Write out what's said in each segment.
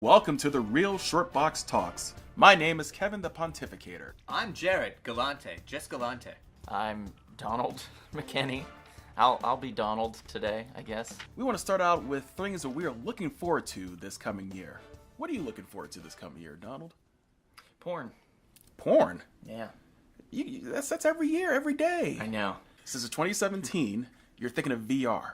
Welcome to the Real Shortbox Talks. My name is Kevin the Pontificator. I'm Jared Galante, just Galante. I'm Donald McKinney. I'll be Donald today, I guess. We want to start out with things that we are looking forward to this coming year. What are you looking forward to this coming year, Donald? Porn. Porn? Yeah. That's every year, every day. I know. Since 2017, you're thinking of VR.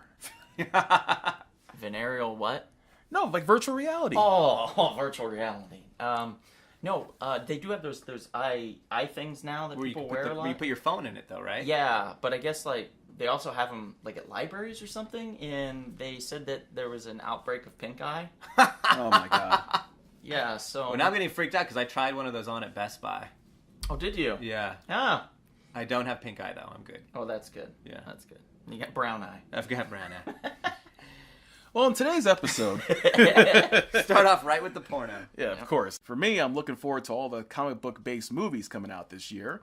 Venereal what? No, like virtual reality. Oh, virtual reality. No, they do have those eye things now that people wear a lot. Where you put your phone in it, though, right? Yeah, but I guess like they also have them like at libraries or something, and they said that there was an outbreak of pink eye. Oh my god. Yeah, so. Well, now I'm getting freaked out because I tried one of those on at Best Buy. Oh, did you? Yeah. Ah. I don't have pink eye, though. I'm good. Oh, that's good. Yeah. That's good. You got brown eye. I've got brown eye. Well, in today's episode... Start off right with the porno. Yeah, of course. For me, I'm looking forward to all the comic book-based movies coming out this year.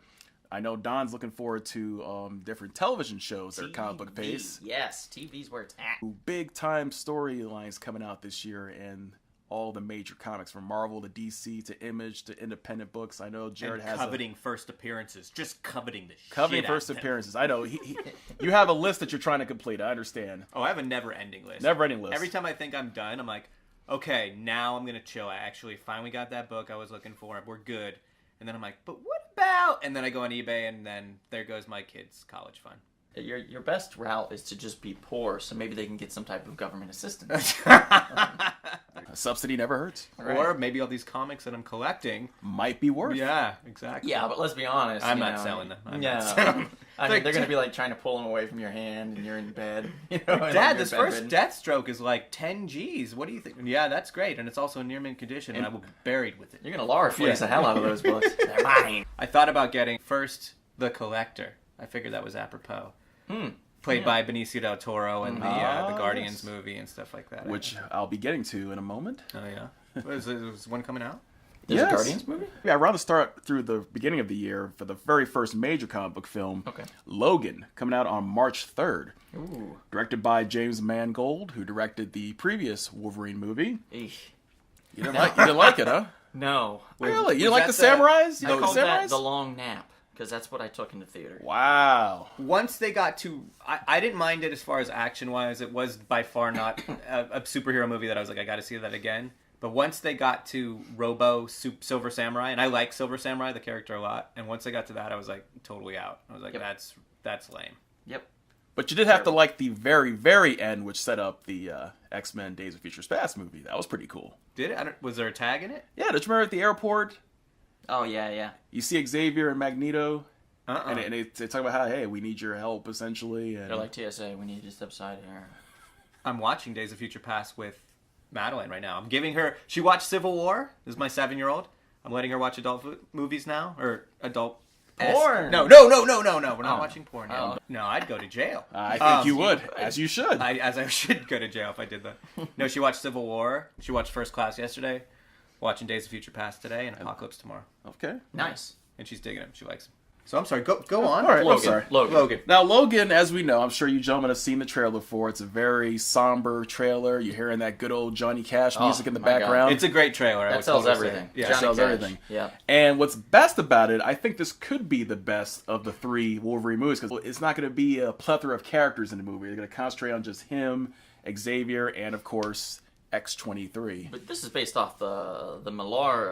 I know Don's looking forward to different television shows that are comic book-based. Yes, TV's where it's at. Big-time storylines coming out this year in all the major comics, from Marvel to DC to Image to independent books. I know Jared has coveting first appearances. Just coveting the shit coveting out first of them. appearances. I know. You have a list that you're trying to complete. I understand. Oh, I have a never-ending list. Never-ending list. Every time I think I'm done, I'm like, okay, now I'm going to chill. I actually finally got that book I was looking for. We're good. And then I'm like, but what about? And then I go on eBay, and then there goes my kid's college fund. Your best route is to just be poor, so maybe they can get some type of government assistance. A subsidy never hurts. Right. Or maybe all these comics that I'm collecting Might be worth. Yeah, exactly. Yeah, but let's be honest. I'm not selling them. I'm yeah, not selling them. I mean, they're going to be like trying to pull them away from your hand, and you're in bed. You know, and Dad, you're this first bedridden. Deathstroke is like 10 G's. What do you think? Yeah, that's great, and it's also in near mint condition, and I will be buried with it. You're going to Lara fleece the hell out of those books. They're mine. I thought about getting first The Collector. I figured that was apropos. Played by Benicio del Toro in the Guardians movie and stuff like that. Which I'll be getting to in a moment. Oh, yeah? Is one coming out? There's Yes. a Guardians movie? Yeah, I'd rather start through the beginning of the year for the very first major comic book film, Okay. Logan, coming out on March 3rd. Ooh. Directed by James Mangold, who directed the previous Wolverine movie. Eesh. You didn't like it, huh? No. Really? You didn't was like the that samurais? You I like called the that samurais? the long nap, because that's what I took in the theater. Wow. Once they got to... I didn't mind it as far as action-wise. It was by far not a superhero movie that I was like, I gotta see that again. But once they got to Silver Samurai, and I like Silver Samurai, the character, a lot, and once they got to that, I was like, totally out. I was like, that's lame. Yep. But you did have to like the very, very end, which set up the X-Men Days of Future Past movie. That was pretty cool. Did it? Was there a tag in it? Yeah, did you remember at the airport? Oh, yeah. You see Xavier and Magneto, Uh-uh. and they talk about how, hey, we need your help, essentially. And They're like, TSA, we need you to step aside here. I'm watching Days of Future Past with Madeline right now. I'm giving her... She watched Civil War. This is my 7-year-old. I'm letting her watch adult movies now. Or adult... Porn! No. We're not watching porn now. Oh. No, I'd go to jail. I think you would, as you should. As I should go to jail if I did that. No, she watched Civil War. She watched First Class yesterday. Watching Days of Future Past today and Apocalypse tomorrow. Okay. Nice. And she's digging him. She likes him. So I'm sorry. Go on. All right, Logan. I'm sorry. Logan. Now, Logan, as we know, I'm sure you gentlemen have seen the trailer for. It's a very somber trailer. You're hearing that good old Johnny Cash music in the my God. background. It's a great trailer. I That would sells totally say. everything. Yeah. Johnny sells Cash. everything. Yeah. And what's best about it, I think this could be the best of the 3 Wolverine movies, because it's not going to be a plethora of characters in the movie. They're going to concentrate on just him, Xavier, and of course X-23. But this is based off the Millar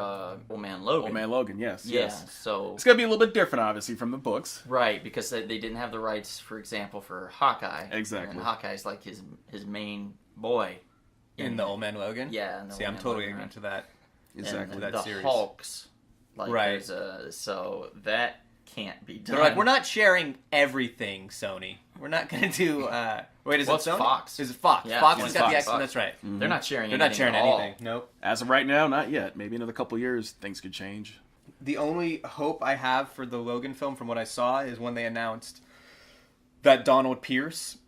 Old Man Logan. Old Man Logan, yes. Yeah, Yes. so... It's going to be a little bit different, obviously, from the books. Right, because they didn't have the rights, for example, for Hawkeye. Exactly. And Hawkeye's like his main boy. In the Old Man Logan? Yeah. In the See, Old I'm Man totally Logan, into that. Exactly. And that the series. Hulks. Like, Right. So that can't be done. They're like, we're not sharing everything, Sony. We're not going to do... Wait, is Well, it it's Sony? Fox. Is it Fox? Yeah, Fox it's has got the Fox. X-Men, that's right. They're not sharing They're anything not sharing at all. anything. Nope. As of right now, not yet. Maybe another couple years, things could change. The only hope I have for the Logan film, from what I saw, is when they announced that Donald Pierce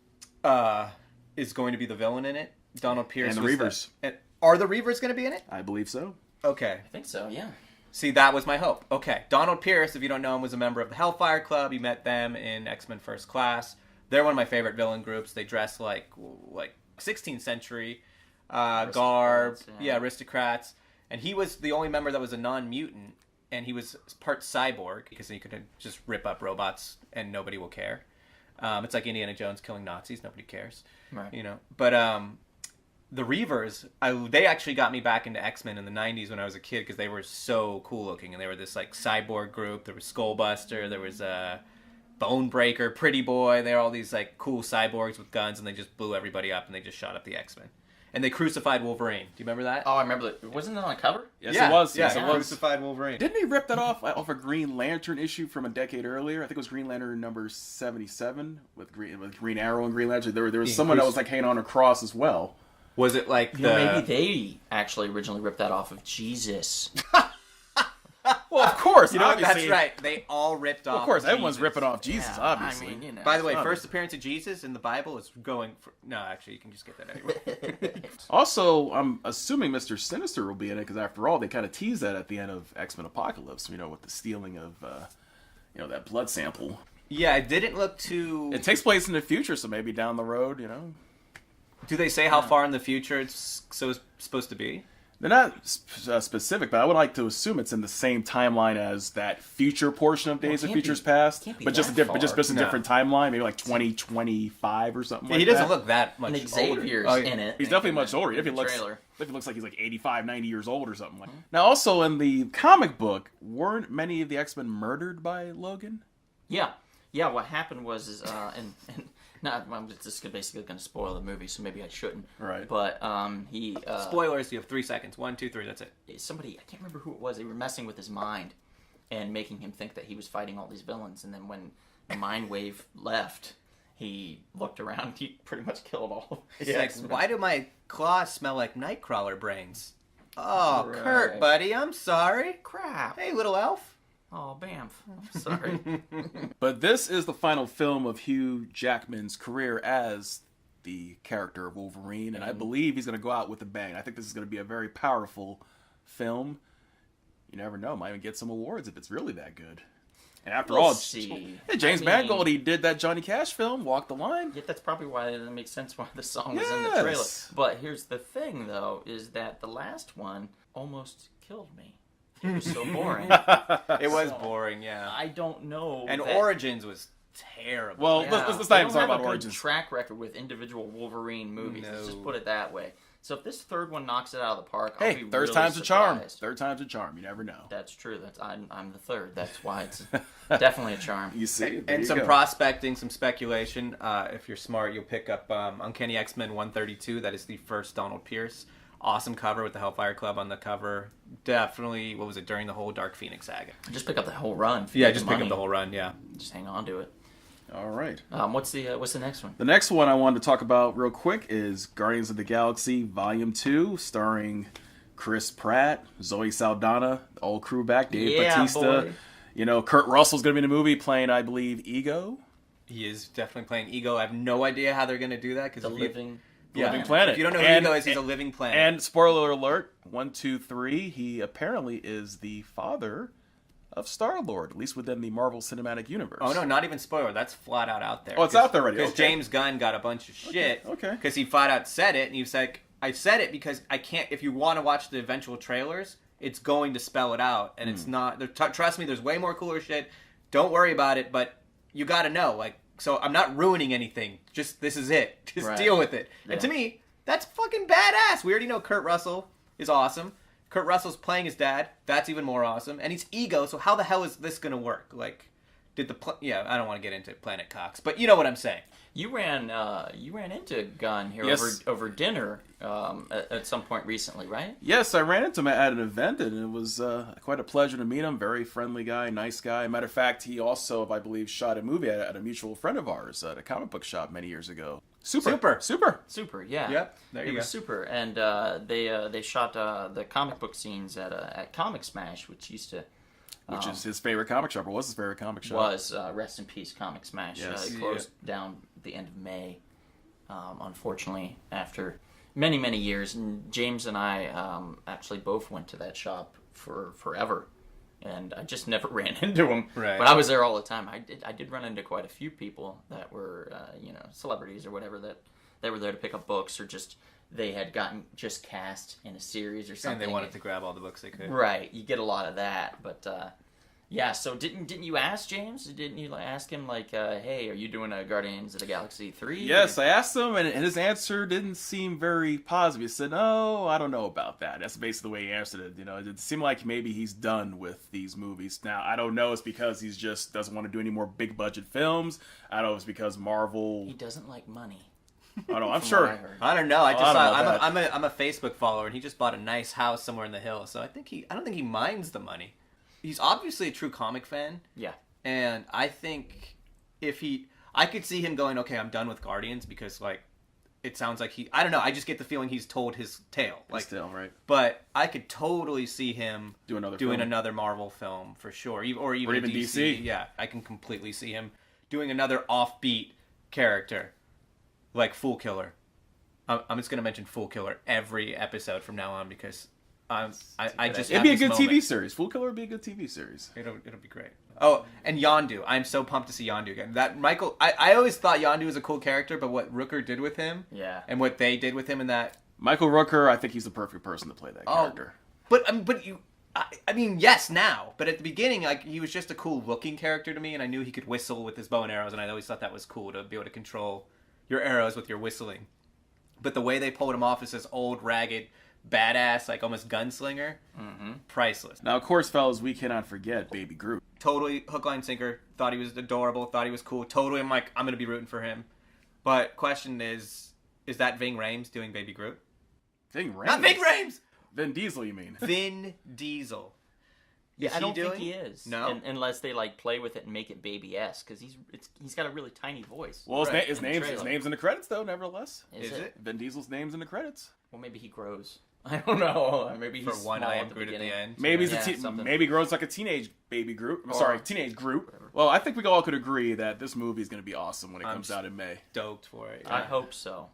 is going to be the villain in it. Donald Pierce And the was Reavers. Are the Reavers going to be in it? I believe so. Okay. I think so, yeah. See, that was my hope. Okay, Donald Pierce, if you don't know him, was a member of the Hellfire Club. You met them in X-Men First Class. They're one of my favorite villain groups. They dress like 16th century. Garb, yeah. aristocrats, and he was the only member that was a non-mutant, and he was part cyborg because he could just rip up robots and nobody will care. It's like Indiana Jones killing Nazis; nobody cares, Right. you know. But the Reavers, they actually got me back into X-Men in the '90s when I was a kid because they were so cool looking, and they were this like cyborg group. There was Skullbuster, there was Bonebreaker, Pretty Boy. They were all these like cool cyborgs with guns, and they just blew everybody up, and they just shot up the X-Men. And they crucified Wolverine. Do you remember that? Oh, I remember that. Wasn't it on the cover? Yes, it was. Yeah, Yes, it was. crucified Wolverine. Didn't he rip that off a Green Lantern issue from a decade earlier? I think it was Green Lantern number 77 with Green Arrow and Green Lantern. There was someone that was like hanging on a cross as well. Was it like Maybe they actually originally ripped that off of Jesus. Well, of course, you know. That's right. They all ripped off. Of course, Jesus. everyone's ripping off Jesus, Yeah, obviously. I mean, you know. By the way, first appearance of Jesus in the Bible is going for... No, actually, you can just get that anyway. Also, I'm assuming Mr. Sinister will be in it because, after all, they kind of teased that at the end of X-Men Apocalypse. You know, with the stealing of, that blood sample. Yeah, it didn't look too... It takes place in the future, so maybe down the road, you know. Do they say how far in the future it's supposed to be? They're not specific, but I would like to assume it's in the same timeline as that future portion of Days of Futures Past, can't be but just a that different, far. just a different timeline, maybe like 2025 or something. He doesn't look that much And Xavier's older. in it. He's definitely much older. If he In the looks, trailer. if he looks like he's like 85, 90 years old or something like. Now, also in the comic book, weren't many of the X-Men murdered by Logan? Yeah. What happened was, and I'm just basically going to spoil the movie, so maybe I shouldn't. Right. But he... Spoilers, you have 3 seconds. 1, 2, 3, that's it. Somebody, I can't remember who it was, they were messing with his mind and making him think that he was fighting all these villains, and then when the mind wave left, he looked around, he pretty much killed all of It's like, why do my claws smell like Nightcrawler brains? Oh, Right. Kurt, buddy, I'm sorry. Crap. Hey, little elf. Oh, bamf. I'm sorry. But this is the final film of Hugh Jackman's career as the character of Wolverine, and I believe he's going to go out with a bang. I think this is going to be a very powerful film. You never know, might even get some awards if it's really that good. And after We'll all, see. Hey, James I mean- Mangold, he did that Johnny Cash film, Walk the Line. Yeah, that's probably why it makes sense why the song was in the trailer. Yes. But here's the thing, though, is that the last one almost killed me. It was so boring. It was boring, yeah. I don't know. And that- Origins was terrible. Well, Yeah. let's They not even don't talk have about a good Origins. track record with individual Wolverine movies. Let's just No. put it that way. So if this third one knocks it out of the park, I'll Hey, be third really time's a charm. surprised. Third time's a charm. You never know. That's true. I'm the third. That's why it's definitely a charm. You see, there And you some go. prospecting, some speculation. If you're smart, you'll pick up Uncanny X-Men 132. That is the first Donald Pierce. Awesome cover with the Hellfire Club on the cover. Definitely, what was it, during the whole Dark Phoenix saga? Just pick up the whole run. if you Yeah, have just the pick up money. the whole run, yeah. Just hang on to it. All right. What's the next one? The next one I wanted to talk about real quick is Guardians of the Galaxy Volume 2, starring Chris Pratt, Zoe Saldana, the old crew back, Dave Yeah, Bautista. boy. You know, Kurt Russell's going to be in the movie playing, I believe, Ego. He is definitely playing Ego. I have no idea how they're going to do that. Cause The living Planet. If you don't know who And- Ego is, he's a living planet. And spoiler alert, 1, 2, 3, he apparently is the father of Star-Lord, at least within the Marvel Cinematic Universe. Oh, no, not even spoiler. That's flat out there. Oh, it's out there already. Because Okay. James Gunn got a bunch of shit. Okay. Because he flat out said it, and he was like, I said it because I can't, if you want to watch the eventual trailers, it's going to spell it out. And it's not, trust me, there's way more cooler shit. Don't worry about it, but you got to know. Like, so I'm not ruining anything. Just, this is it. Just Right. deal with it. Yeah. And to me, that's fucking badass. We already know Kurt Russell is awesome. Kurt Russell's playing his dad. That's even more awesome. And he's Ego, so how the hell is this going to work? Like, did the... yeah, I don't want to get into Planet Cox, but you know what I'm saying. You ran into Gunn here Yes. over dinner at some point recently, right? Yes, I ran into him at an event, and it was quite a pleasure to meet him. Very friendly guy, nice guy. Matter of fact, he also, I believe, shot a movie at a mutual friend of ours at a comic book shop many years ago. Super. Super, yeah. Yep, there you It go. was super, and they shot the comic book scenes at Comic Smash, which used to Which is his favorite comic shop, or was his favorite comic shop. was rest in peace Comic Smash. Yes. It closed down at the end of May, unfortunately, after many years. And James and I actually both went to that shop for forever, and I just never ran into him. Right. But I was there all the time. I did run into quite a few people that were celebrities or whatever that were there to pick up books or just they had gotten just cast in a series or something. And they wanted to grab all the books they could. Right, you get a lot of that, but yeah. So didn't you ask James? Didn't you ask him like, hey, are you doing a Guardians of the Galaxy 3? Yes, I asked him, and his answer didn't seem very positive. He said, "No, I don't know about that." That's basically the way he answered it. You know, it seemed like maybe he's done with these movies now. I don't know. It's because he's just doesn't want to do any more big budget films. I don't know. It's because Marvel. He doesn't like money. I don't know. I'm sure. I don't know. I just I don't saw. know about I'm a Facebook follower, and he just bought a nice house somewhere in the hills. So I don't think he minds the money. He's obviously a true comic fan. Yeah. And I think I could see him going, okay, I'm done with Guardians because like, it sounds like I don't know. I just get the feeling he's told his tale. Like, His tale, right? But I could totally see him Doing doing another Marvel film for sure, or even a DC. Yeah, I can completely see him doing another offbeat character, like Fool Killer. I'm just gonna mention Fool Killer every episode from now on because I just It'd be a good TV series. Fool Killer would be a good TV series. It'll be great. Oh, and Yondu. I'm so pumped to see Yondu again. That Michael, I always thought Yondu was a cool character, but what Rooker did with him, Yeah. and what they did with him in that. Michael Rooker, I think he's the perfect person to play that character. But you, I mean, yes, now, but at the beginning, like he was just a cool looking character to me, and I knew he could whistle with his bow and arrows, and I always thought that was cool to be able to control your arrows with your whistling. But the way they pulled him off as this old, ragged, badass, like almost gunslinger, priceless. Now, of course, fellas, we cannot forget Baby Groot. Totally hook, line, sinker. Thought he was adorable. Thought he was cool. Totally, I'm like, I'm gonna be rooting for him. But question is that Ving Rhames doing Baby Groot? Ving Rhames? Not Ving Rhames. Vin Diesel, you mean? Vin Diesel. Yeah, Is I don't he think doing? he is. No? Unless they like play with it and make it baby-esque, because he's got a really tiny voice. Well, Right, his in the name's trailer. in the credits, though, nevertheless. Is it? Vin Diesel's name's in the credits. Well, maybe he grows. I don't know. Maybe he's For one, small I at am the Groot at the beginning. end. Maybe Yeah, he's something. maybe grows like a teenage Baby Groot. I'm sorry, teenage Groot. Whatever. Well, I think we all could agree that this movie is going to be awesome when it I'm comes out in May. Stoked for it. I hope so.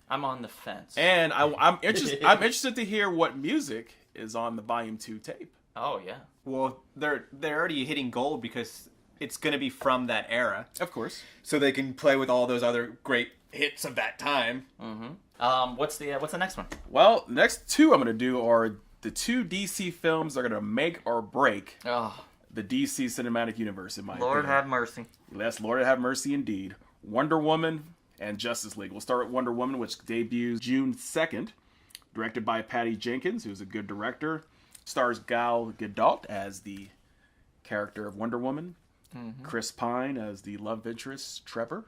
I'm on the fence. And I'm interested. I'm interested to hear what music is on the Volume 2 tape. Oh yeah. Well, they're already hitting gold because it's going to be from that era, Of course. so they can play with all those other great hits of that time. What's the next one? Well, next two I'm going to do are the two DC films that are going to make or break Oh, the DC cinematic universe, in my Lord opinion. have mercy. Yes, Lord have mercy indeed. Wonder Woman and Justice League. We'll start with Wonder Woman, which debuts June 2nd. Directed by Patty Jenkins, who's a good director. Stars Gal Gadot as the character of Wonder Woman. Chris Pine as the love interest, Trevor.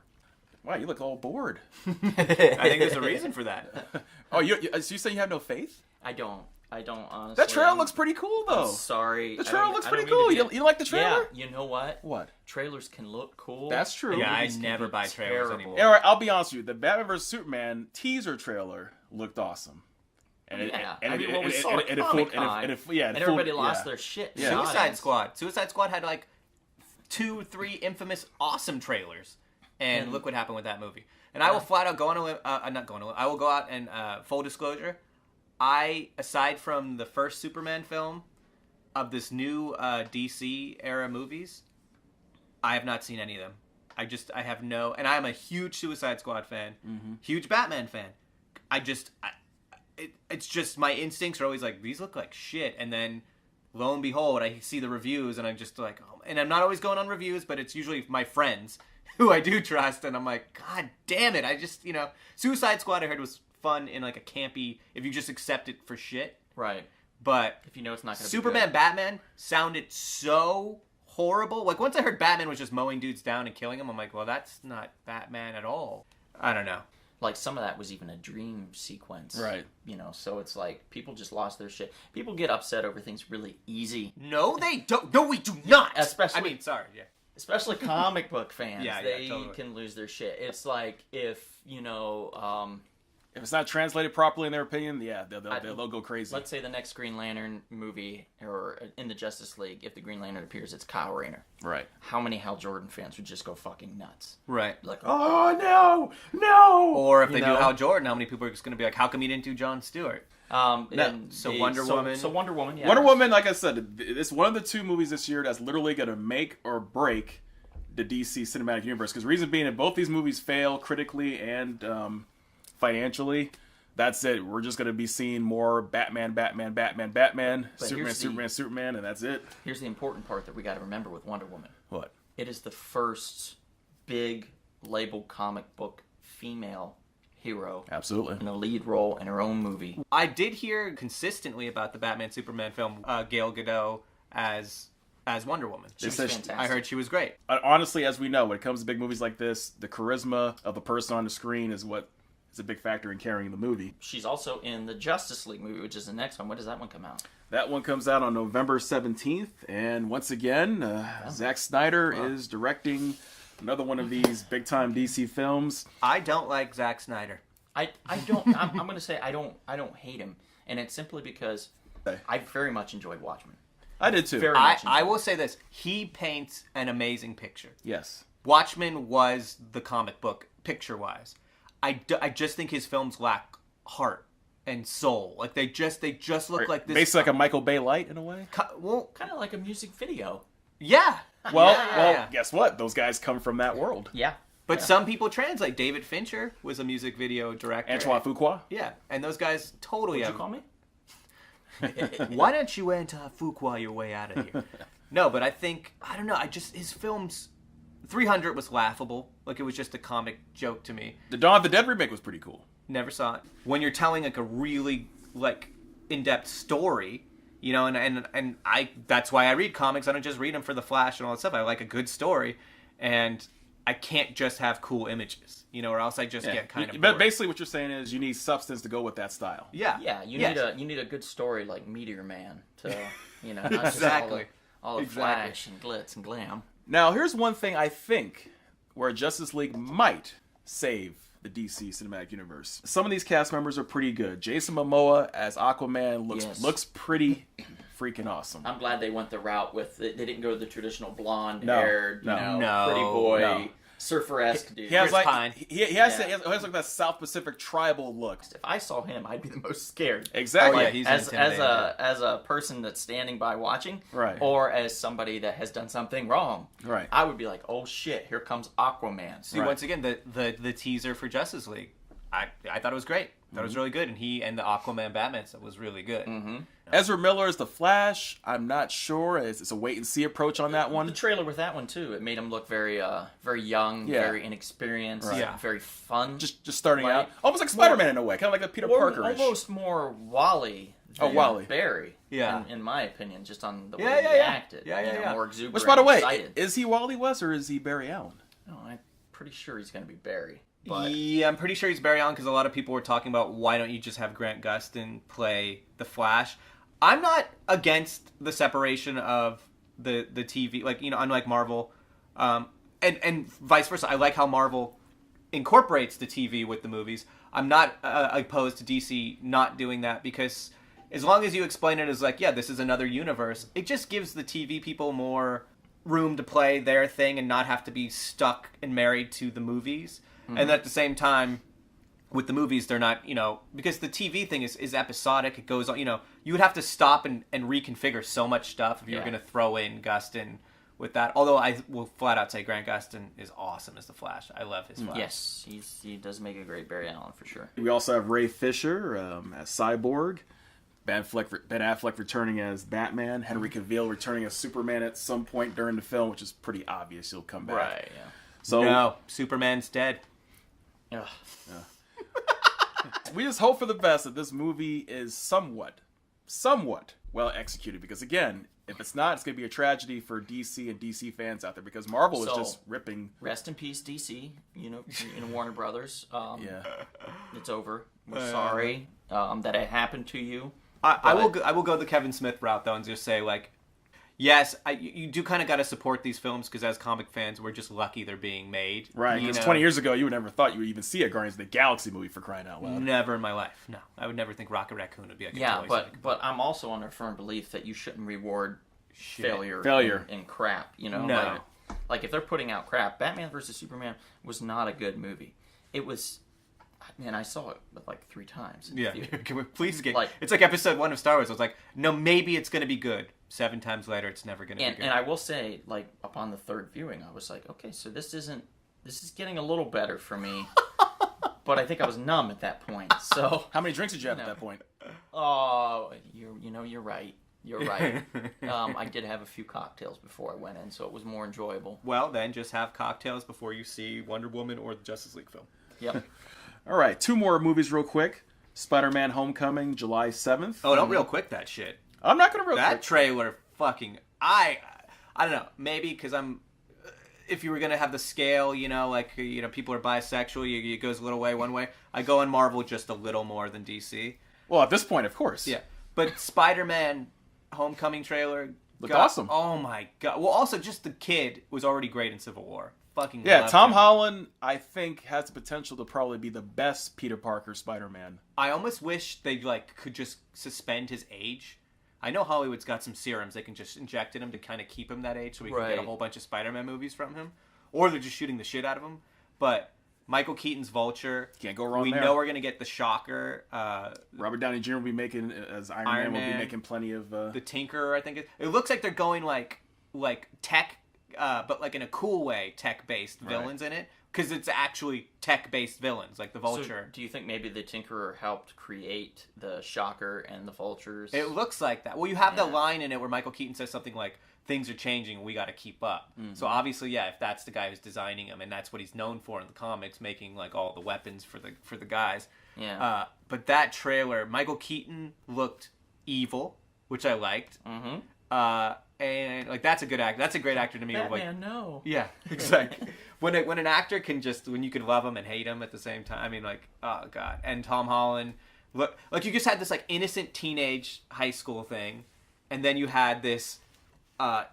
Wow, you look all bored. I think there's a reason for that. Oh, so you say you have no faith? I don't honestly. That trailer looks pretty cool, though. Sorry. The trailer looks pretty cool. You like the trailer? Yeah, you know what? What? Trailers can look cool. That's true. Yeah, I Movies can never be buy trailers terrible. anymore. All right, I'll be honest with you. The Batman vs Superman teaser trailer looked awesome. And we saw it at Comic-Con, and everybody lost their shit. Yeah. Suicide Squad. Suicide Squad had like 2-3 infamous awesome trailers, and look what happened with that movie. And I will flat out go on a limb. Not going on a limb. I will go out and full disclosure. Aside from the first Superman film of this new DC era movies, I have not seen any of them. I have no, and I am a huge Suicide Squad fan, huge Batman fan. It's just my instincts are always like, these look like shit, and then lo and behold, I see the reviews, and I'm just like, oh, and I'm not always going on reviews, but it's usually my friends who I do trust, and I'm like, God damn it, Suicide Squad I heard was fun in like a campy, if you just accept it for shit, Right. but If you know it's not going to Superman be good. Batman sounded so horrible. Like once I heard Batman was just mowing dudes down and killing them, I'm like, well, that's not Batman at all. I don't know. Like some of that was even a dream sequence. Right. So it's like people just lost their shit. People get upset over things really easy. No, they don't. No, we do not. Especially- sorry. Yeah. Especially comic book fans. Yeah, they totally. can lose their shit. It's like if, If it's not translated properly in their opinion, they'll go crazy. let's say the next Green Lantern movie or in the Justice League, if the Green Lantern appears, it's Kyle Rayner. Right. How many Hal Jordan fans would just go fucking nuts? Right. Like, oh, no! Or if they You do know? Hal Jordan, how many people are just going to be like, how come you didn't do John Stewart? Wonder Woman. So Wonder Woman, yeah. Wonder Woman, like I said, it's one of the two movies this year that's literally going to make or break the DC cinematic universe. Because reason being that both these movies fail critically and financially. that's it. We're just going to be seeing more Batman, Superman, and that's it. Here's the important part that we got to remember with Wonder Woman. What? It is the first big label comic book female hero Absolutely. in a lead role in her own movie. I did hear consistently about the Batman Superman film, Gal Gadot as Wonder Woman. She's fantastic. I heard she was great. Honestly, as we know, when it comes to big movies like this, the charisma of the person on the screen is what is a big factor in carrying the movie. She's also in the Justice League movie, which is the next one. When does that one come out? That one comes out on November 17th, and once again, Zack Snyder is directing another one of these big-time DC films. I don't like Zack Snyder. I don't. I'm going to say I don't hate him, and it's simply because I very much enjoyed Watchmen. I did too. Very much I enjoyed will say this: he paints an amazing picture. Yes. Watchmen was the comic book picture-wise. I just think his films lack heart and soul. Like they just look like this. Basically like a Michael Bay light in a way. Well, kind of like a music video. yeah. Well, guess what? Those guys come from that world. Yeah. But some people translate. David Fincher was a music video director. Antoine Fuqua. Yeah, and those guys totally What'd have. you call me? Why don't you Antoine Fuqua your way out of here? No, but I don't know. His films. 300 was laughable. Like it was just a comic joke to me. The Dawn of the Dead remake was pretty cool. Never saw it. When you're telling like a really like in-depth story, you know, and I that's why I read comics. I don't just read them for the flash and all that stuff. I like a good story, and I can't just have cool images, you know, or else I just get kind of bored. But basically what you're saying is you need substance to go with that style. Yeah. Yeah, you need a good story like Meteor Man to, you know, not just Exactly. all the flash and glitz and glam. Now, here's one thing I think where Justice League might save the DC Cinematic Universe. Some of these cast members are pretty good. Jason Momoa as Aquaman looks pretty freaking awesome. I'm glad they went the route with they didn't go the traditional blonde-haired, No. pretty boy, surfer-esque dude. He has Chris like Pine. he has like that South Pacific tribal look. If I saw him, I'd be the most scared. Exactly. Oh, yeah, he's as intimidating. a person that's standing by watching, Right. or as somebody that has done something wrong, Right. I would be like, oh shit, here comes Aquaman. See, once again, the teaser for Justice League, I thought it was great. I thought it was really good, and he and the Aquaman Batman stuff was really good. Mm-hmm. Ezra Miller is the Flash. I'm not sure. It's a wait and see approach on that one. The trailer with that one too, it made him look very young, very inexperienced, very fun. Just starting out, almost like Spider-Man in a way, kind of like a Peter Parker-ish. Almost more Wally than Wally. Barry. Yeah. in my opinion, just on the way Yeah, he yeah. acted. Yeah, yeah, you know, yeah. more exuberant. Which, by the way, excited. is he Wally West or is he Barry Allen? No, I'm pretty sure he's going to be Barry. But Yeah, I'm pretty sure he's Barry Allen because a lot of people were talking about why don't you just have Grant Gustin play the Flash. I'm not against the separation of the TV, like, you know, unlike Marvel, and vice versa. I like how Marvel incorporates the TV with the movies. I'm not opposed to DC not doing that because as long as you explain it as like, yeah, this is another universe, it just gives the TV people more room to play their thing and not have to be stuck and married to the movies. Mm-hmm. And at the same time, with the movies, they're not, you know, because the TV thing is episodic. It goes on, you know, you would have to stop and reconfigure so much stuff if you were going to throw in Gustin with that. Although I will flat out say Grant Gustin is awesome as the Flash. I love his Flash. yes, he does make a great Barry Allen for sure. We also have Ray Fisher as Cyborg. Ben Affleck returning as Batman. Henry Cavill returning as Superman at some point during the film, which is pretty obvious he'll come back. Right, yeah. So No, Superman's dead. Ugh. we just hope for the best that this movie is somewhat well executed. Because again, if it's not, it's going to be a tragedy for DC and DC fans out there. Because Marvel is just ripping. Rest in peace, DC. You know, Warner Brothers. Yeah, it's over. We're sorry that it happened to you. I will go the Kevin Smith route though and just say like, yes, you do kind of got to support these films because as comic fans, we're just lucky they're being made. right. Because 20 years ago, you would never thought you would even see a Guardians of the Galaxy movie, for crying out loud. Never in my life. No, I would never think Rocket Raccoon would be like a Yeah, toy. but I'm also under firm belief that you shouldn't reward failure and crap. You know, No. like if they're putting out crap, Batman vs Superman was not a good movie. It was. Man, I saw it like 3 times. Yeah, can we please get Like- it's like episode 1 of Star Wars. I was like, no, maybe it's gonna be good. 7 times later, it's never gonna be good. And I will say, like upon the 3rd viewing, I was like, okay, so this is getting a little better for me. but I think I was numb at that point. So, How many drinks did you have at that point? oh, you're right. You're right. I did have a few cocktails before I went in, so it was more enjoyable. Well, then just have cocktails before you see Wonder Woman or the Justice League film. Yep. All right, 2 more movies real quick. Spider-Man Homecoming, July 7th. Oh, don't real quick that shit. I'm not going to real That quick. trailer fucking... I don't know. Maybe because I'm... If you were going to have the scale, people are bisexual, it goes a little way one way. I go in Marvel just a little more than DC. Well, at this point, of course. Yeah. But Spider-Man Homecoming trailer... Looked awesome. Oh my god. Well, also, just the kid was already great in Civil War. Fucking Yeah, loved Tom him. Holland, I think, has the potential to probably be the best Peter Parker Spider-Man. I almost wish they could just suspend his age. I know Hollywood's got some serums they can just inject in him to kind of keep him that age, so we can get a Right. whole bunch of Spider-Man movies from him, or they're just shooting the shit out of him. But Michael Keaton's Vulture, Can't go wrong we there. know we're gonna get the Shocker, Robert Downey Jr. will be making, as Iron Man, will be making plenty of... the Tinkerer. I think it looks like they're going like tech, but like in a cool way, tech-based villains in it. Because it's actually tech-based villains, like the Vulture. So, do you think maybe the Tinkerer helped create the Shocker and the Vultures? It looks like that. Well, you have the line in it where Michael Keaton says something like, things are changing, we got to keep up. Mm-hmm. So obviously, yeah, if that's the guy who's designing them, and that's what he's known for in the comics, making like all the weapons for the guys. Yeah. But that trailer, Michael Keaton looked evil, which I liked. Mm-hmm. And like that's a good act. That's a great actor to me. Batman, no. Yeah, exactly. when an actor can when you can love him and hate him at the same time. I mean, like, oh god. And Tom Holland, look, like you just had this like innocent teenage high school thing, and then you had this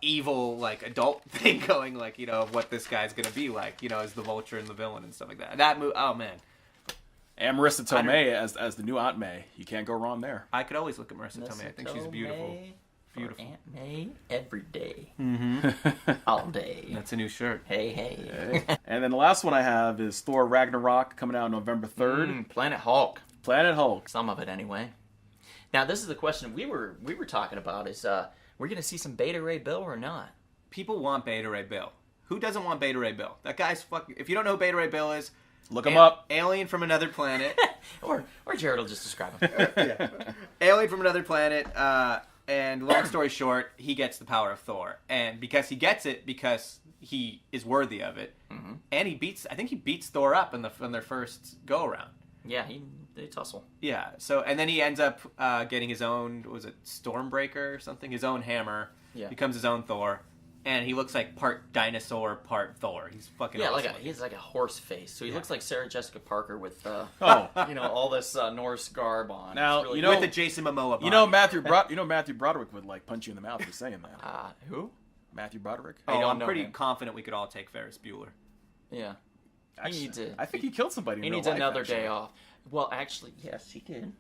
evil like adult thing going, like of what this guy's gonna be like, as the Vulture and the villain and stuff like that. That movie, oh man. And Marissa Tomei as the new Aunt May. You can't go wrong there. I could always look at Marissa Tomei. I think she's beautiful. Beautiful. Aunt May every day. Mm-hmm. All day. That's a new shirt. Hey. And then the last one I have is Thor Ragnarok, coming out November 3rd. Planet Hulk. Planet Hulk. Some of it anyway. Now this is the question we were talking about is we're gonna see some Beta Ray Bill or not? People want Beta Ray Bill. Who doesn't want Beta Ray Bill? That guy's fucking... If you don't know who Beta Ray Bill is... Look him up. Alien from another planet. or Jared will just describe him. Alien from another planet. And long story short, he gets the power of Thor. And because he gets it, because he is worthy of it, and I think he beats Thor up in their first go-around. Yeah, they tussle. Yeah, and then he ends up getting his own, was it Stormbreaker or something? His own hammer. Yeah. Becomes his own Thor. And he looks like part dinosaur, part Thor. He's fucking awesome. He has like a horse face. So he looks like Sarah Jessica Parker with, Oh. all this Norse garb on. Now, It's really with the Jason Momoa body. Matthew Broderick would like punch you in the mouth for saying that. Who? Matthew Broderick. I don't I'm know pretty him. confident we could all take Ferris Bueller. Yeah. Actually, I think he killed somebody. He in real needs life, another actually. day off. Well, actually, yes, he did.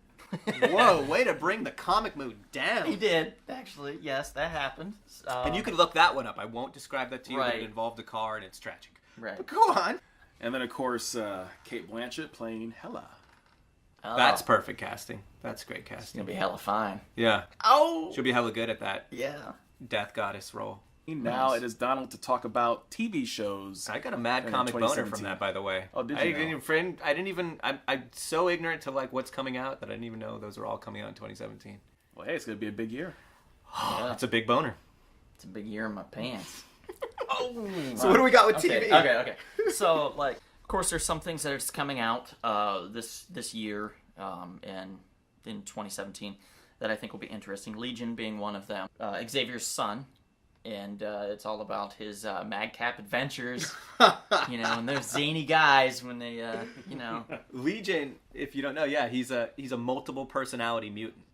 Whoa, way to bring the comic mood down. He did, actually. Yes, that happened. And you can look that one up. I won't describe that to you, but Right. it involved a car and it's tragic. Right. But go on. And then, of course, Kate Blanchett playing Hela. Oh, That's perfect casting. That's great it's casting. gonna be hella fine. Yeah. Oh. She'll be hella good at that Yeah. death goddess role. Now Nice. it is Donald to talk about TV shows. I got a mad in comic boner 2017. from that, by the way. Oh, did I you didn't now? even, I'm so ignorant to like what's coming out that I didn't even know those were all coming out in 2017. Well, hey, it's going to be a big year. That's a big boner. It's a big year in my pants. So what do we got with Okay, TV? okay. So, like, of course, there's some things that are coming out this year and in 2017 that I think will be interesting. Legion being one of them. Xavier's son, and it's all about his madcap adventures. And they're zany guys when they, Legion, if you don't know, yeah, he's a multiple personality mutant.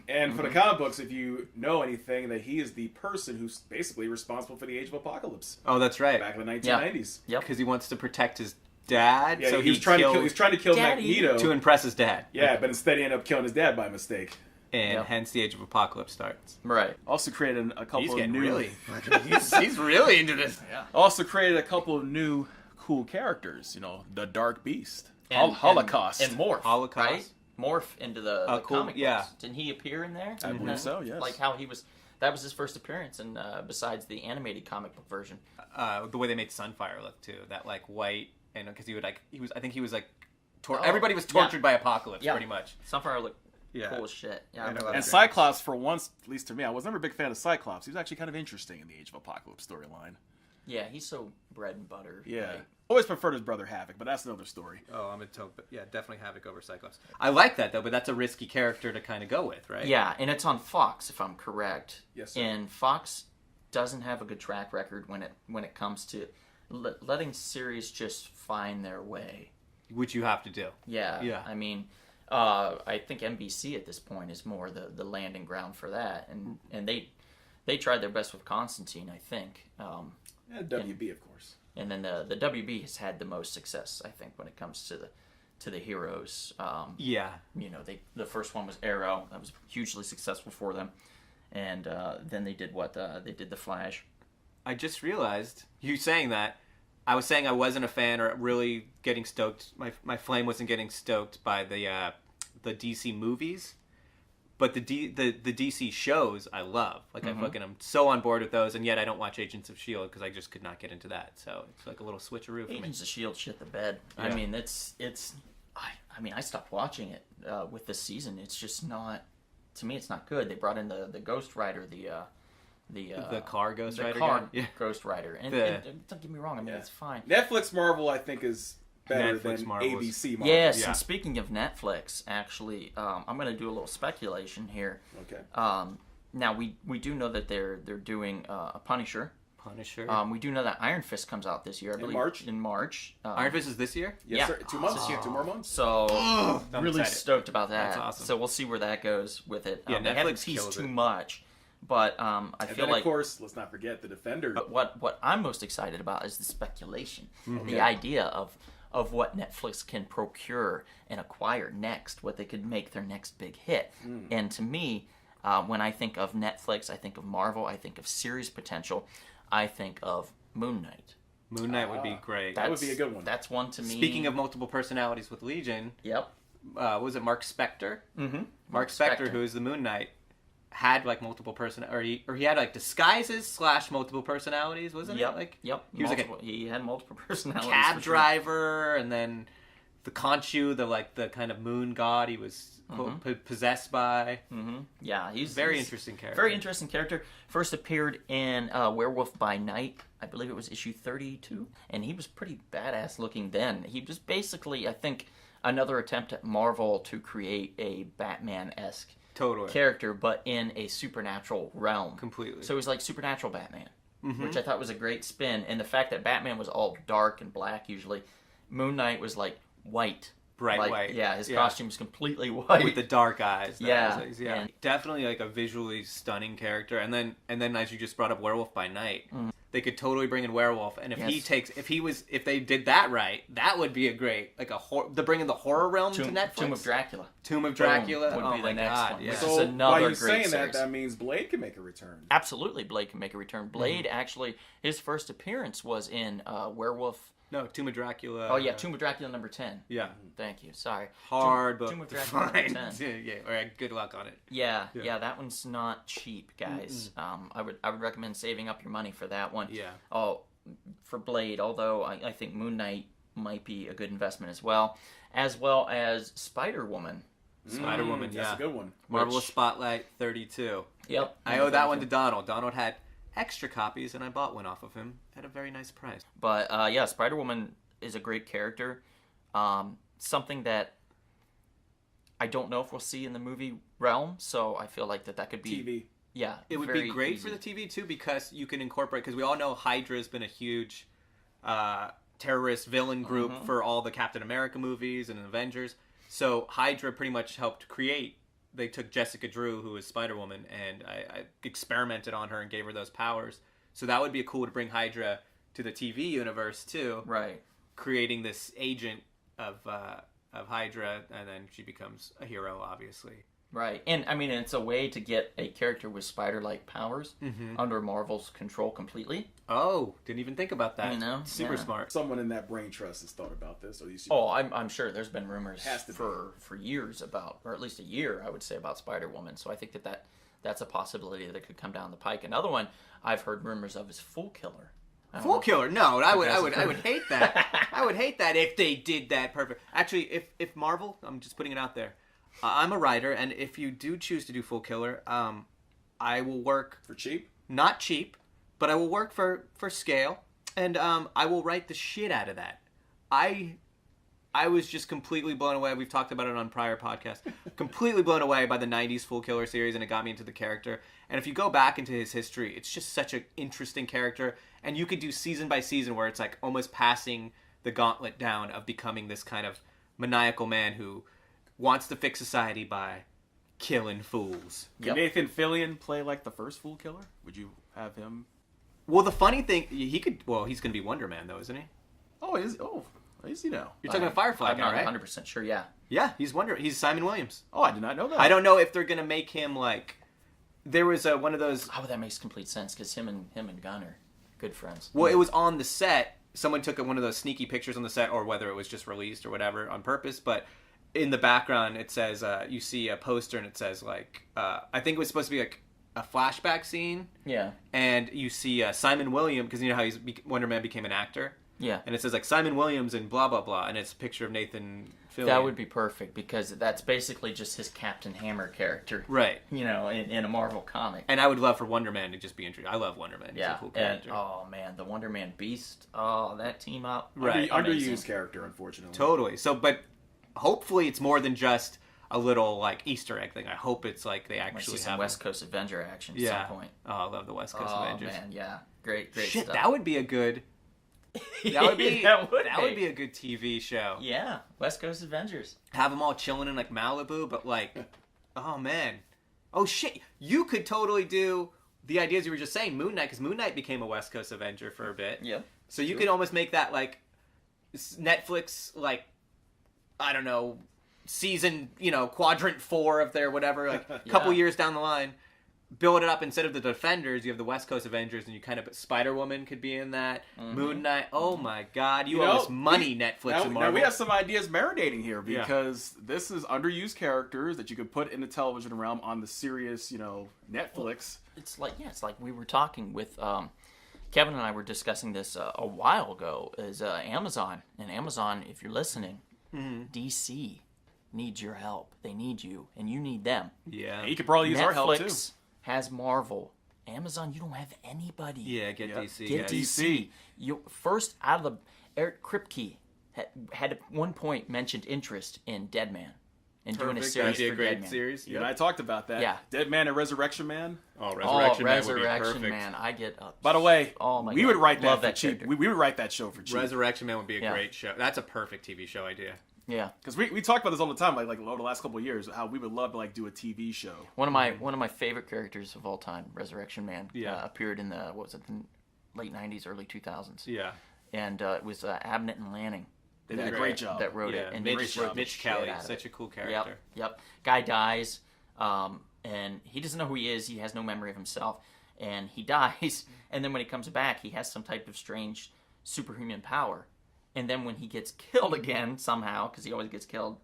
And for the comic books, if you know anything, that he is the person who's basically responsible for the Age of Apocalypse Oh, that's right. back in the 1990s. Yep. Because he wants to protect his dad. Yeah, so he was trying to kill Daddy. Magneto. to impress his dad. Yeah, but instead he ended up killing his dad by mistake. And Yep. hence the Age of Apocalypse starts. Right. Also created a couple He's of getting new. really... he's really into this. Yeah. Also created a couple of new cool characters. The Dark Beast, And- Holocaust. And Morph. Holocaust. Right? Morph into the Cool, comic yeah. books. Didn't he appear in there? I believe so. Yes. Like how he was... That was his first appearance, and besides the animated comic book version. The way they made Sunfire look too, that like white, and because I think he was like everybody was tortured by Apocalypse, Yeah. pretty much. Sunfire looked Yeah. cool as shit. Yeah, I know remember that. And that. Cyclops, for once, at least to me, I was never a big fan of Cyclops. He was actually kind of interesting in the Age of Apocalypse storyline. Yeah, he's so bread and butter. Yeah. like- Always preferred his brother Havoc, but that's another story. Oh, I'm a tote, but yeah, definitely Havoc over Cyclops. I like that though, but that's a risky character to kind of go with, right? Yeah, and it's on Fox, if I'm correct. Yes, sir. And Fox doesn't have a good track record when it comes to letting series just find their way. Which you have to do. Yeah. Yeah. I mean, I think NBC at this point is more the landing ground for that, and they tried their best with Constantine, I think. And WB, of course. And then the WB has had the most success, I think, when it comes to the heroes. Yeah. You know, the first one was Arrow. That was hugely successful for them. And then they did they did The Flash. I just realized, you saying that, I was saying I wasn't a fan or really getting stoked. My flame wasn't getting stoked by the DC movies. But the DC shows I love. Like I'm so on board with those, and yet I don't watch Agents of S.H.I.E.L.D. because I just could not get into that. So it's like a little switcheroo for me. Agents of S.H.I.E.L.D. shit the bed. Yeah. I mean, I mean, I stopped watching it with this season. It's just not, to me, it's not good. They brought in the Ghost Rider, the car Ghost Rider car guy? Yeah. Ghost Rider. And don't get me wrong, I mean, it's fine. Netflix Marvel, I think, is better Netflix than Marvel is- ABC Marvel. Yes, Yeah. and speaking of Netflix, actually, I'm going to do a little speculation here. Okay. Now, we do know that they're doing a Punisher. Punisher. We do know that Iron Fist comes out this year, I believe. March? In March. Iron Fist is this year? Yes, Yeah. sir. 2 months? This year. 2 more months? So, I'm really excited. stoked about that. That's awesome. So we'll see where that goes with it. Yeah, They haven't Netflix teased kills too it. much, but I And feel then, like of course, let's not forget the Defender. what I'm most excited about is the speculation, Mm-hmm. the idea of what Netflix can procure and acquire next, what they could make their next big hit. And to me, when I think of Netflix, I think of Marvel, I think of series potential, I think of Moon Knight. Moon Knight would be great. That would be a good one. That's one to me. Speaking of multiple personalities with Legion, Yep. was it Mark Spector? Mm-hmm. Mark Spector, who is the Moon Knight, had like multiple or he had like disguises / multiple personalities, wasn't Yep. it? Like Yep. he was like he had multiple personalities. cab for sure. driver, and then the Khonshu, the kind of moon god he was possessed by. Mm-hmm. Yeah, he's Very interesting character. Very interesting character. First appeared in Werewolf by Night. I believe it was issue 32, and he was pretty badass looking then. He was basically, I think, another attempt at Marvel to create a Batman-esque Totally. character, but in a supernatural realm. Completely. So he's like supernatural Batman, which I thought was a great spin. And the fact that Batman was all dark and black usually, Moon Knight was like white. Bright Like, white. Yeah, his Yeah. costume was completely white. With the dark eyes. Yeah, Yeah. and- Definitely like a visually stunning character. And then as you just brought up Werewolf by Night, they could totally bring in Werewolf. And if if they did that right, that would be a great, like to bring in the horror realm to Netflix. Tomb of Dracula. Tomb of Dracula Would oh be my the next God, one. yeah. This So is by another you great saying that, series. that means Blade can make a return. Absolutely, Blade can make a return. Blade actually, his first appearance was in Werewolf. No, Tomb of Dracula. Oh yeah, Tomb of Dracula number 10. Yeah. Thank you. Sorry. Hard Tomb book Tomb of to Dracula number find. 10. Yeah, all right, good luck on it. Yeah, that one's not cheap, guys. I would recommend saving up your money for that one. Yeah. Oh, for Blade, although I think Moon Knight might be a good investment as well as Spider-Woman. Spider-Woman, That's yeah. a good one. Marvelous Which- Spotlight 32. Yep. I owe that one to Donald. Donald had extra copies, and I bought one off of him at a very nice price. But yeah, Spider-Woman is a great character. Something that I don't know if we'll see in the movie realm, so I feel like that could be TV. Yeah, It would very be great easy. for the TV too, because you can incorporate. Because we all know Hydra's been a huge terrorist villain group for all the Captain America movies and Avengers. So Hydra pretty much helped create. They took Jessica Drew, who is Spider-Woman, and I experimented on her and gave her those powers. So that would be cool to bring Hydra to the TV universe too. Right. Creating this agent of Hydra, and then she becomes a hero, obviously. Right. And I mean, it's a way to get a character with spider-like powers under Marvel's control completely. Oh, didn't even think about that. You know, Super yeah. smart. Someone in that brain trust has thought about this. Or you see Oh, I'm sure there's been rumors Has to be. for years about, or at least a year, I would say, about Spider-Woman. So I think that's a possibility that could come down the pike. Another one I've heard rumors of is Fool Killer. Fool Killer? No, I would hate that. I would hate that if they did that perfect. Actually, if Marvel, I'm just putting it out there. I'm a writer, and if you do choose to do Fool Killer, I will work For cheap? not cheap, but I will work for scale, and I will write the shit out of that. I was just completely blown away. We've talked about it on prior podcasts. Completely blown away by the 90s Fool Killer series, and it got me into the character. And if you go back into his history, it's just such an interesting character. And you could do season by season where it's like almost passing the gauntlet down of becoming this kind of maniacal man who wants to fix society by killing fools. Can Nathan Fillion play like the first Fool Killer? Would you have him? Well, the funny thing, he could. Well, he's going to be Wonder Man, though, isn't he? Oh, is he now? You're talking about Firefly I'm guy, not right? 100% sure, yeah. Yeah, he's Simon Williams. Oh, I did not know that. I don't know if they're going to make him like. There was one of those. Oh, that makes complete sense, because him and Gunn are good friends. Well, it was on the set. Someone took one of those sneaky pictures on the set, or whether it was just released or whatever on purpose. But in the background, it says you see a poster, and it says like I think it was supposed to be like a flashback scene. Yeah. And you see Simon Williams, because you know how Wonder Man became an actor. Yeah. And it says like Simon Williams and blah blah blah, and it's a picture of Nathan Fillion. That would be perfect, because that's basically just his Captain Hammer character. right. You know, in a Marvel comic. And I would love for Wonder Man to just be introduced. I love Wonder Man. He's Yeah. a cool And, character. oh, man, the Wonder Man Beast. Oh, that team up. Right. Amazing. Underused character, unfortunately. Totally. So, but hopefully it's more than just a little like Easter egg thing. I hope it's like they Might see actually some have West Coast Avenger action at yeah. some point. Oh, I love the West Coast Oh, Avengers. man, yeah. Great Shit, stuff. that would be a good. That would be that would be a good TV show. Yeah, West Coast Avengers. Have them all chilling in like Malibu, but like, oh man, oh shit, you could totally do the ideas you were just saying. Moon Knight, because Moon Knight became a West Coast Avenger for a bit. Yep. So you could almost make that like Netflix, like I don't know, season, quadrant 4 of their whatever, like a couple Yeah. years down the line. Build it up, instead of the Defenders, you have the West Coast Avengers, and you kind of Spider-Woman could be in that. Moon Knight. Oh my God, you owe us money, Netflix and Marvel. Now we have some ideas marinating here, because this is underused characters that you could put in the television realm on the serious, Netflix. It's like we were talking with Kevin and I were discussing this a while ago. Is Amazon, and Amazon, if you're listening, DC needs your help. They need you, and you need them. Yeah. And you could probably use our help too. Netflix has Marvel. Amazon, you don't have anybody. Yeah, get DC. Get guys. DC. You first out of the Eric Kripke had at one point mentioned interest in Dead Man and doing a Perfect. series That'd be a for great Dead Man. series. Yeah, and I talked about that. Yeah. Dead Man and Resurrection Man. Oh, Resurrection Man would be Resurrection perfect. Man. I get up. By the way, oh my we God. would write that Love for that cheap. character. We would write that show for cheap. Resurrection Man would be a Yeah. great show. That's a perfect TV show idea. Yeah. Because we talk about this all the time, like over the last couple of years, how we would love to do a TV show. One of my favorite characters of all time, Resurrection Man, appeared in the late '90s, early 2000s. Yeah. And it was Abnett and Lanning. They did a great job. That wrote it. Yeah. And Mitch wrote the Mitch shit Kelly, out of such it. a cool character. Yep. Guy dies, and he doesn't know who he is. He has no memory of himself, and he dies. And then when he comes back, he has some type of strange superhuman power. And then when he gets killed again somehow, because he always gets killed,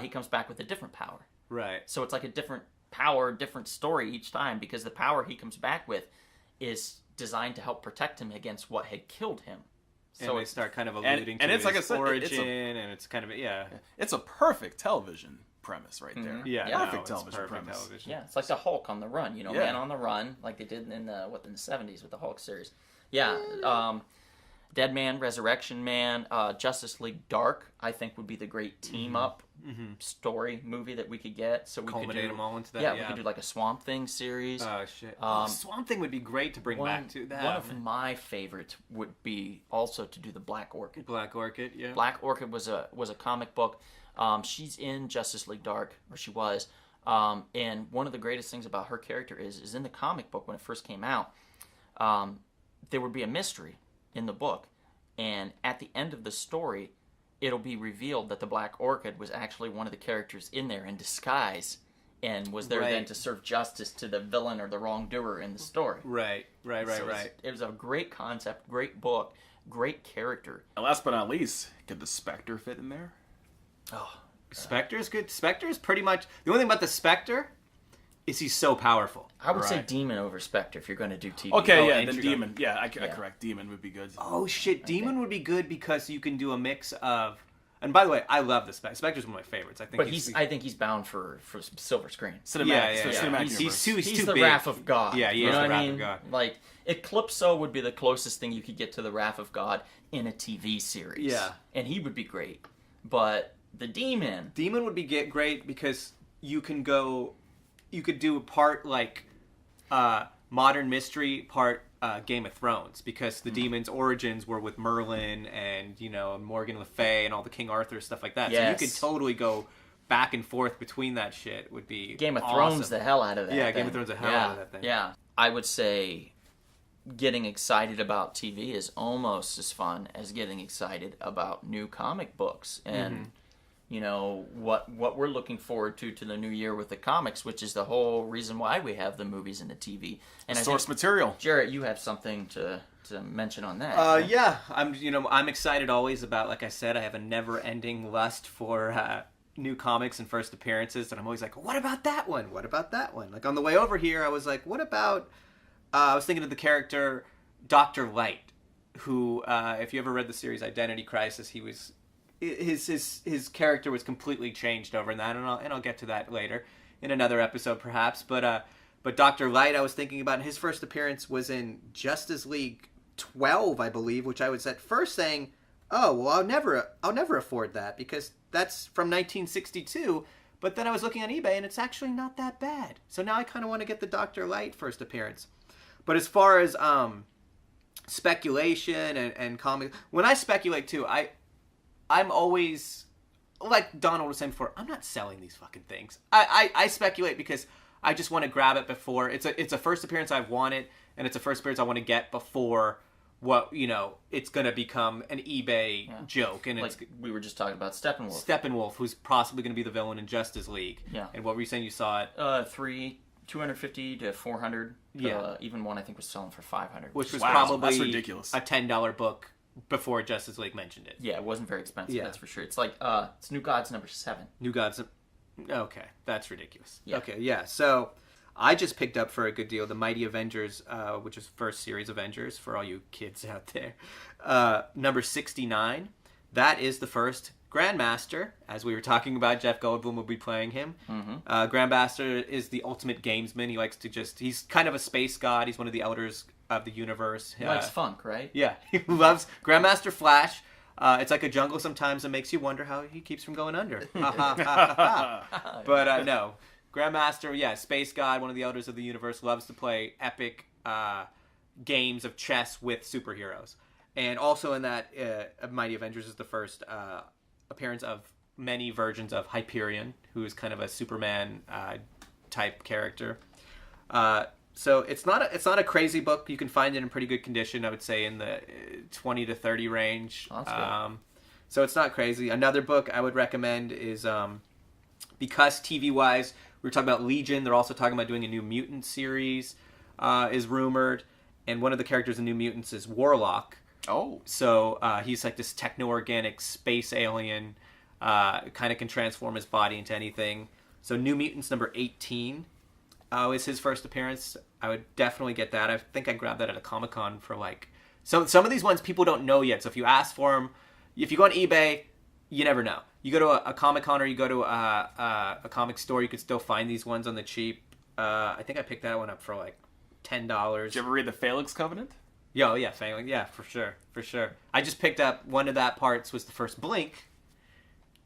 he comes back with a different power. Right. So it's like a different power, different story each time, because the power he comes back with is designed to help protect him against what had killed him. So they start kind of alluding and to it's his like I said, origin, and it's kind of It's a perfect television premise right there. Yeah, perfect no, television it's perfect premise. television. Yeah, it's like the Hulk on the run, Yeah. Man on the Run, like they did in the 70s with the Hulk series. Yeah, Dead Man, Resurrection Man, Justice League Dark, I think would be the great team up story movie that we could get. So we Culminate could do them all into that. Yeah, we could do like a Swamp Thing series. Oh shit! Swamp Thing would be great to bring one, back to that. One of my favorites would be also to do the Black Orchid. Black Orchid, yeah. Black Orchid was a comic book. She's in Justice League Dark, or she was. And one of the greatest things about her character is in the comic book when it first came out, there would be a mystery in the book, and at the end of the story, it'll be revealed that the Black Orchid was actually one of the characters in there in disguise, and was there then to serve justice to the villain or the wrongdoer in the story. Right. So it was a great concept, great book, great character. And last but not least, could the Spectre fit in there? Oh, Spectre's good. Spectre's pretty much the only thing about the Spectre is he's so powerful. I would say Demon over Spectre if you're going to do TV. Okay, yeah, and then Trigon. Demon. Yeah, I correct. Demon would be good. Oh shit, Demon would be good because you can do a mix of. And by the way, I love the Spectre's one of my favorites. I think. But I think he's bound for silver screen. Cinematic. Yeah. Cinematic He's universe. too the big. Wrath of God. Yeah, he you is know the what I Wrath mean? of God. Like Eclipso would be the closest thing you could get to the Wrath of God in a TV series. Yeah. And he would be great. But the Demon Demon would be great because you could do a part like modern mystery, part Game of Thrones, because the Demon's origins were with Merlin and Morgan Le Fay and all the King Arthur stuff like that. Yes. So you could totally go back and forth between that shit. Would be Game of awesome. Thrones the hell out of that. Yeah, thing. Game of Thrones the hell out of that thing. Yeah. I would say getting excited about TV is almost as fun as getting excited about new comic books and what we're looking forward to the new year with the comics, which is the whole reason why we have the movies and the TV. And Source material. Jarrett, you have something to mention on that. Yeah, I'm excited always about, like I said, I have a never-ending lust for new comics and first appearances, and I'm always like, what about that one? What about that one? Like on the way over here, I was like, what about? I was thinking of the character Dr. Light, who, if you ever read the series Identity Crisis, he was. His character was completely changed over in that, and I'll get to that later in another episode perhaps. But Dr. Light, I was thinking about, his first appearance was in Justice League 12, I believe, which I was at first saying, oh well, I'll never afford that because that's from 1962. But then I was looking on eBay and it's actually not that bad. So now I kind of want to get the Dr. Light first appearance. But as far as speculation and comics, when I speculate too, I'm always, like Donald was saying before, I'm not selling these fucking things. I speculate because I just want to grab it before. It's a first appearance I've wanted, and it's a first appearance I want to get before it's going to become an eBay joke. And like we were just talking about Steppenwolf. Steppenwolf, who's possibly going to be the villain in Justice League. Yeah. And what were you saying you saw it? 250 to 400. Yeah. Even one I think was selling for 500. Which was Wow, probably that's ridiculous. a $10 book before Justice League mentioned it. Yeah, it wasn't very expensive, Yeah. that's for sure. It's like, it's New Gods number 7. New Gods. Okay, that's ridiculous. Yeah. Okay, yeah. So I just picked up for a good deal the Mighty Avengers, which is first series Avengers for all you kids out there. Number 69. That is the first Grandmaster. As we were talking about, Jeff Goldblum will be playing him. Mm-hmm. Grandmaster is the ultimate gamesman. He likes to he's kind of a space god. He's one of the elders of the universe. He likes funk, right? Yeah, he loves Grandmaster Flash. It's like a jungle sometimes that makes you wonder how he keeps from going under. But no, Grandmaster, space god, one of the elders of the universe, loves to play epic games of chess with superheroes. And also in that, Mighty Avengers is the first appearance of many versions of Hyperion, who is kind of a Superman type character. So it's not a crazy book. You can find it in pretty good condition. I would say in the 20 to 30 range. Oh, that's good. So it's not crazy. Another book I would recommend is because TV wise, we were talking about Legion. They're also talking about doing a new Mutant series. Is rumored, and one of the characters in New Mutants is Warlock. Oh, so he's like this techno-organic space alien. Kind of can transform his body into anything. So New Mutants number 18. Is his first appearance. I would definitely get that. I think I grabbed that at a Comic-Con for like... some of these ones people don't know yet. So if you ask for them, if you go on eBay, you never know. You go to a Comic-Con or you go to a comic store, you could still find these ones on the cheap. I think I picked that one up for like $10. did you ever read the Phalanx Covenant? Yeah, Fangling. Yeah, for sure. I just picked up one of that parts was the first Blink,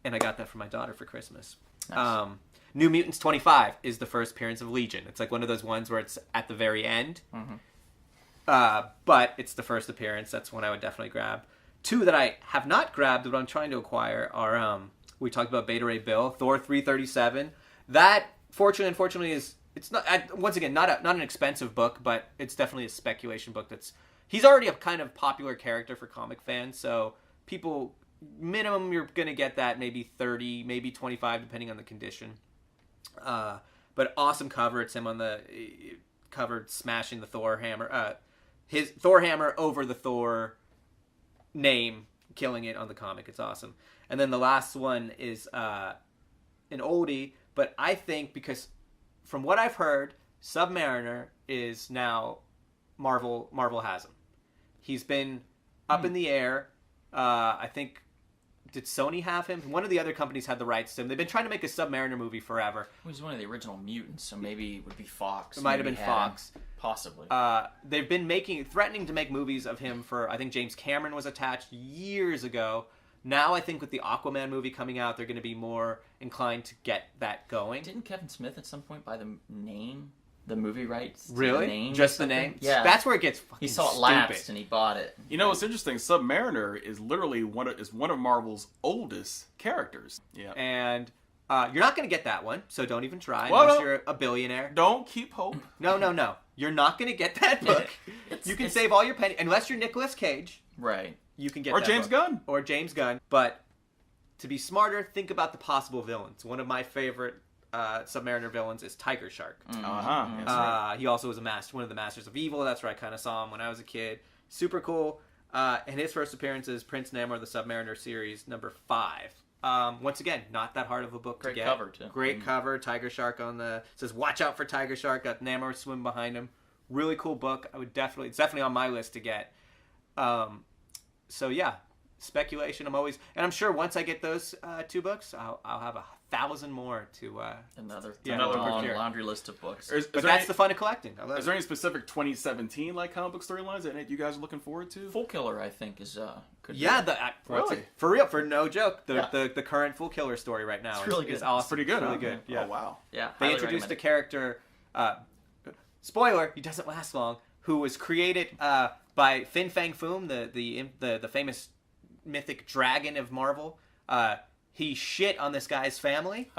and I got that for my daughter for Christmas. Nice. New Mutants 25 is the first appearance of Legion. It's like one of those ones where it's at the very end. Mm-hmm. But it's the first appearance. That's one I would definitely grab. Two that I have not grabbed, but I'm trying to acquire are, we talked about Beta Ray Bill, Thor 337. That, unfortunately, is, it's not, once again, not an expensive book, but it's definitely a speculation book he's already a kind of popular character for comic fans, so people, minimum, you're going to get that maybe 30, maybe 25, depending on the condition. But awesome cover. It's him on the cover smashing the Thor hammer. His Thor hammer over the Thor name, killing it on the comic. It's awesome. And then the last one is an oldie, but I think because from what I've heard, Submariner is now Marvel has him. He's been up in the air. I think, did Sony have him? One of the other companies had the rights to him. They've been trying to make a Submariner movie forever. He was one of the original mutants, so maybe it would be Fox. It might have been Fox. Possibly. They've been threatening to make movies of him for, I think James Cameron was attached years ago. Now I think with the Aquaman movie coming out, they're going to be more inclined to get that going. Didn't Kevin Smith at some point buy the name, the movie rights? Really? The name just the name? Yeah. That's where it gets fucking He saw it stupid. lapsed and he bought it. You know what's interesting? Submariner is literally one of Marvel's oldest characters. Yeah. And you're not going to get that one, so don't even try Well, unless no. you're a billionaire. Don't keep hope. No. You're not going to get that book. You can save all your penny, unless you're Nicolas Cage. Right. You can get Or that James book. Gunn. Or James Gunn. But to be smarter, think about the possible villains. One of my favorite Submariner villains is Tiger Shark. He also was one of the Masters of Evil. That's where I kind of saw him when I was a kid. Super cool. And his first appearance is Prince Namor, the Submariner series, number 5. Once again, not that hard of a book Great to get. cover, too. Great cover. Tiger Shark says, watch out for Tiger Shark. Got Namor swimming behind him. Really cool book. It's definitely on my list to get. So yeah, speculation. I'm sure once I get those 2 books, I'll have 1,000 more to Another another long book. laundry list of books. But that's the fun of collecting. I love Is there any specific 2017 like comic book storylines that you guys are looking forward to? Full Killer, I think, is could Yeah, be. Really? For real, for no joke. Yeah. The current Full Killer story right now It's really good. is awesome. It's pretty good. It's really huh? good. Yeah. Oh wow. Yeah, They highly introduced a recommend it. character, spoiler, he doesn't last long, who was created by Fin Fang Foom, the famous mythic dragon of Marvel. He shit on this guy's family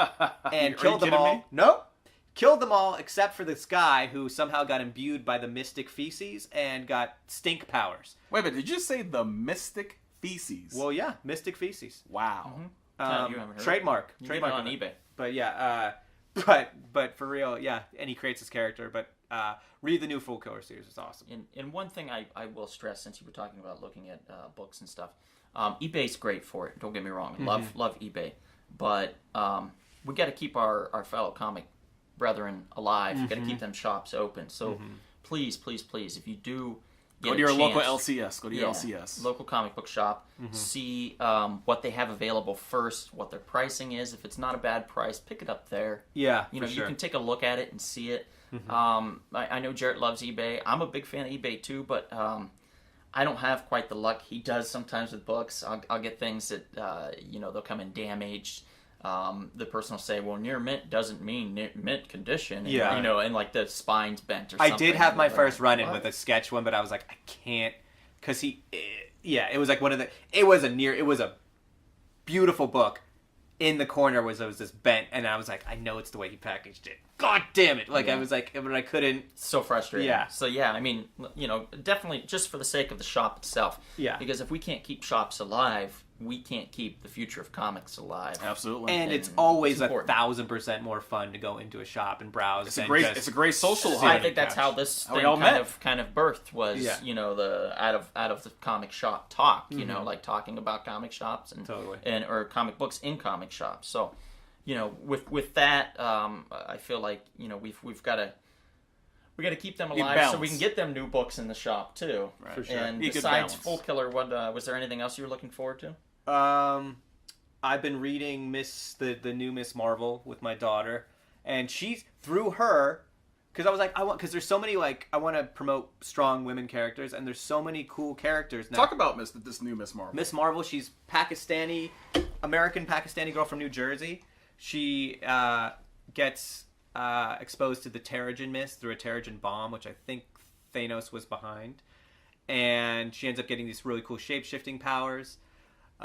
and killed them all. Me? Nope. Killed them all except for this guy who somehow got imbued by the mystic feces and got stink powers. Wait a minute, did you say the Mystic Feces? Well, yeah, mystic feces. Wow. Yeah, you haven't heard Trademark. You can get Trademark it on eBay. But yeah, but for real, yeah. And he creates this character. But read the new Full Killer series; it's awesome. And one thing I will stress, since you were talking about looking at books and stuff, eBay's great for it. Don't get me wrong. Love eBay, but we got to keep our fellow comic brethren alive. We got to keep them shops open. So please, if you do Go to your local LCS. Go to your LCS. Local comic book shop. See what they have available first, what their pricing is. If it's not a bad price, pick it up there. Yeah, you sure. can take a look at it and see it. I know Jarrett loves eBay. I'm a big fan of eBay too, but I don't have quite the luck he does sometimes with books. I'll get things that they'll come in damaged. The person will say, well, near mint doesn't mean mint condition. And, and like the spine's bent or something. I did have my first run-in with a sketch one, but I was like, I can't, because it was like it was a beautiful book. In the corner was this bent, and I was like, I know it's the way he packaged it. God damn it! I was like, but I couldn't. So frustrating. Yeah. So yeah, I mean, definitely just for the sake of the shop itself. Yeah. Because if we can't keep shops alive, we can't keep the future of comics alive. Absolutely. And it's always it's important. 1,000% more fun to go into a shop and browse. It's a great social. I think that's how this How we thing all met. kind of birthed was, the out of the comic shop talk, like talking about comic shops and or comic books in comic shops. So, with that, I feel like we got to keep them alive so we can get them new books in the shop too. Right. For sure. And Be a good besides balance. Full Killer, what was there anything else you were looking forward to? I've been reading the new Miss Marvel with my daughter, and she's through her, because I was like, because there's so many, I want to promote strong women characters, and there's so many cool characters now. Talk about this new Miss Marvel. Miss Marvel, she's American Pakistani girl from New Jersey. She gets exposed to the Terrigen Mist through a Terrigen bomb, which I think Thanos was behind. And she ends up getting these really cool shape-shifting powers.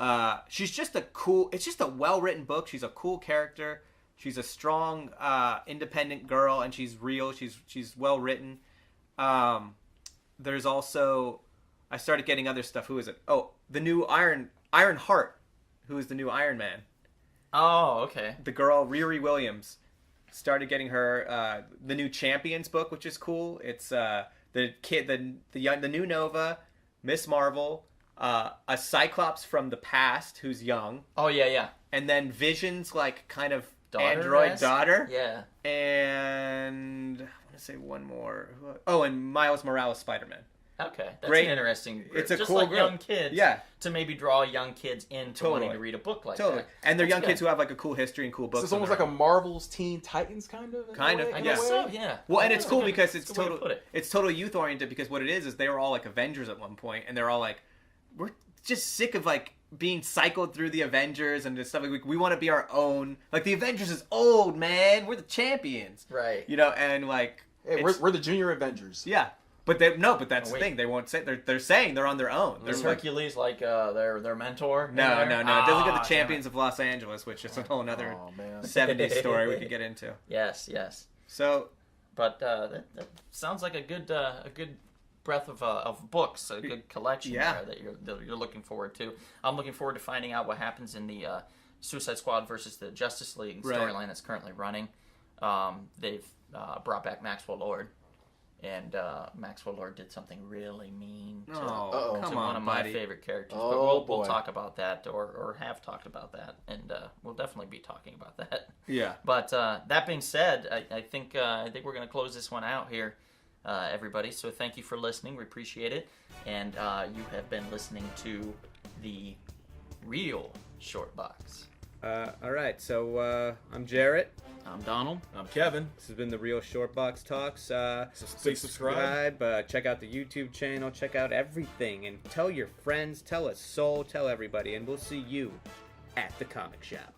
It's just a well-written book. She's a cool character. She's a strong, independent girl, and she's real. She's well-written. There's also, I started getting other stuff. Who is it? Oh, the new Iron Heart, who is the new Iron Man. Oh, okay. The girl, Riri Williams, started getting her the new Champions book, which is cool. It's the new Nova, Miss Marvel, a Cyclops from the past who's young. Oh yeah. And then Vision's kind of android daughter. Yeah. And I want to say one more. Oh, and Miles Morales Spider-Man. Okay, that's Great. an interesting group. It's a just cool like group. young kids. Yeah. To maybe draw young kids into wanting to read a book like Totally. that. And they're That's young good. kids who have like a cool history and cool books. So it's almost like a Marvel's Teen Titans kind of. Kind of, I yeah. guess so, yeah. Well, and it's That's cool a good- because that's a good way to put it. it's total youth oriented, because what it is they were all like Avengers at one point, and they're all like, we're just sick of like being cycled through the Avengers and this stuff. Like, we want to be our own. Like, the Avengers is old, man. We're the champions. Right. You know, and like, Hey, we're the Junior Avengers. yeah. But that's the thing. They won't say they're saying they're on their own. Is They're Hercules like their mentor? No. It doesn't get the damn Champions of Los Angeles, which is a whole other Oh man. 70s story we could get into. Yes, yes. So, But that sounds like a good breadth of books, a good collection Yeah. there that you're looking forward to. I'm looking forward to finding out what happens in the Suicide Squad versus the Justice League Right. storyline that's currently running. They've brought back Maxwell Lord, and Maxwell Lord did something really mean to, Uh-oh. come to on, one of my buddy. favorite characters. Oh, but we'll boy. talk about that, or have talked about that, and we'll definitely be talking about that. Yeah. But that being said, I think we're going to close this one out here, everybody. So thank you for listening. We appreciate it. And you have been listening to the Real Short Box. All right. So I'm Jarrett. I'm Donald. I'm Kevin. This has been the Real Short Box Talks. Please subscribe. Check out the YouTube channel. Check out everything, and tell your friends. Tell a soul. Tell everybody, and we'll see you at the comic shop.